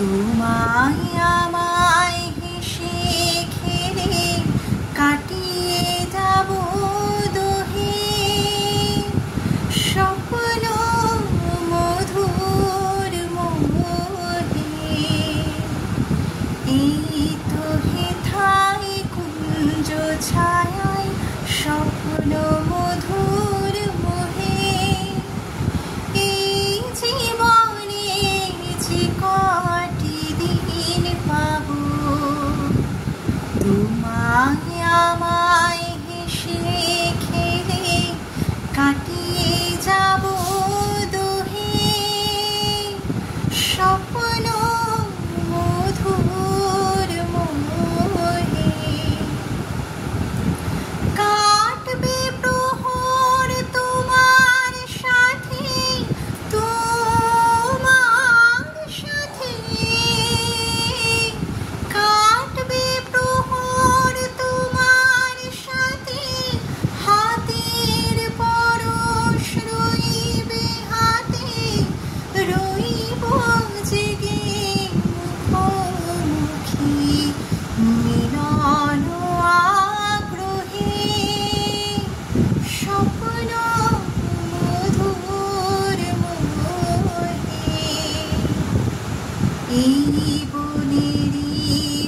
তোমায় আমায় হেসে খেলে কাটিয়ে যাব দোহে স্বপ্ন মধুর মোহে। এই তো হেথায় কুঞ্জ ছায়ায় স্বপ্ন মধুর মোহে। এই জীবনে যে কটি দিন পাবো তোমায় আমায় হেসে খেলে কাটিয়ে যাব দোহে স্বপ্ন মধুর মোহে। কাটবে প্রহর তোমার সাথে তোমার সাথে কাটবে প্রহর তোমার সাথে হাতের পরশ রইবে হাতে রইব জেগে মুখোমুখি মিলন আগ্রহে স্বপ্ন মধুর মোহে। এই বনেরই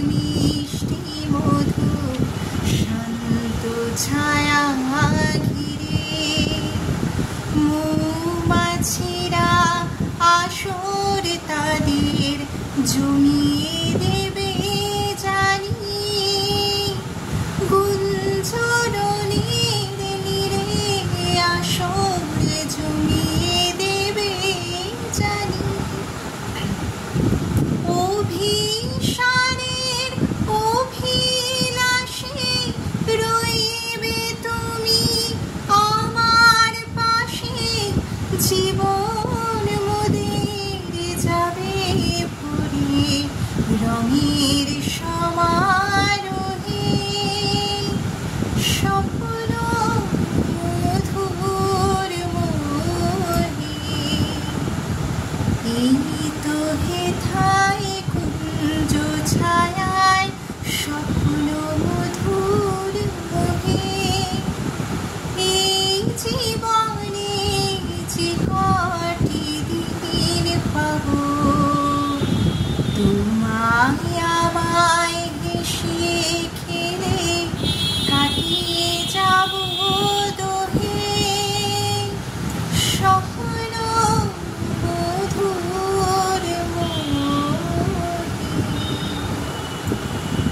মিষ্টি মধু শান্ত ছায়া ঘিরে মৌমাছিরা আসর তাদের জমিয়ে দেবে জানি গুঞ্জরণের নীরে আসর জমিয়ে দেবে জানি। অভিসারের অভিলাষে রইবে তুমি আমার পাশে জীবন মোদের যাবে ভরে রঙের সমারোহে স্বপ্ন মধুর মোহে। এই তো হেথায় কুঞ্জ ছায়ায় স্বপ্ন মধুর মোহে। এই জীবনে যে কটি দিন পাবো তোমায় আমায়